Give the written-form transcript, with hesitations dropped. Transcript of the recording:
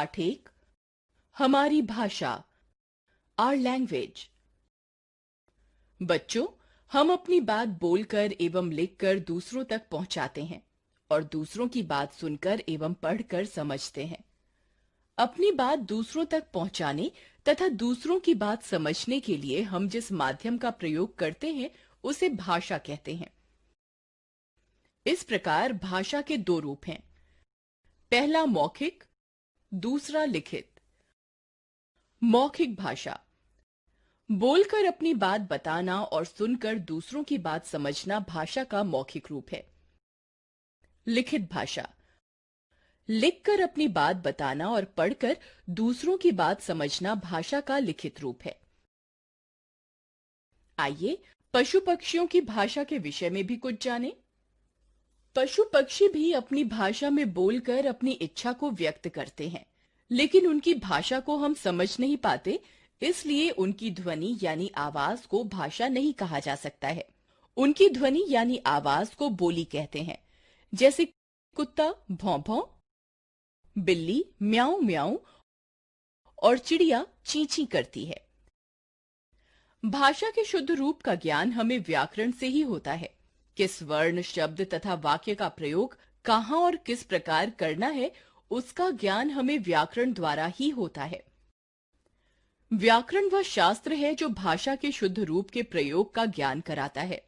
पाठ 1 हमारी भाषा आवर लैंग्वेज। बच्चों, हम अपनी बात बोलकर एवं लिखकर दूसरों तक पहुंचाते हैं और दूसरों की बात सुनकर एवं पढ़कर समझते हैं। अपनी बात दूसरों तक पहुंचाने तथा दूसरों की बात समझने के लिए हम जिस माध्यम का प्रयोग करते हैं उसे भाषा कहते हैं। इस प्रकार भाषा के दो रूप हैं, पहला मौखिक, दूसरा लिखित। मौखिक भाषा बोलकर अपनी बात बताना और सुनकर दूसरों की बात समझना भाषा का मौखिक रूप है। लिखित भाषा लिखकर अपनी बात बताना और पढ़कर दूसरों की बात समझना भाषा का लिखित रूप है। आइए पशु पक्षियों की भाषा के विषय में भी कुछ जानें। पशु पक्षी भी अपनी भाषा में बोलकर अपनी इच्छा को व्यक्त करते हैं, लेकिन उनकी भाषा को हम समझ नहीं पाते, इसलिए उनकी ध्वनि यानी आवाज को भाषा नहीं कहा जा सकता है। उनकी ध्वनि यानी आवाज को बोली कहते हैं। जैसे कुत्ता भौं भौं, बिल्ली म्याऊं म्याऊं और चिड़िया ची ची करती है। भाषा के शुद्ध रूप का ज्ञान हमें व्याकरण से ही होता है। किस वर्ण, शब्द तथा वाक्य का प्रयोग कहाँ और किस प्रकार करना है, उसका ज्ञान हमें व्याकरण द्वारा ही होता है। व्याकरण वह शास्त्र है जो भाषा के शुद्ध रूप के प्रयोग का ज्ञान कराता है।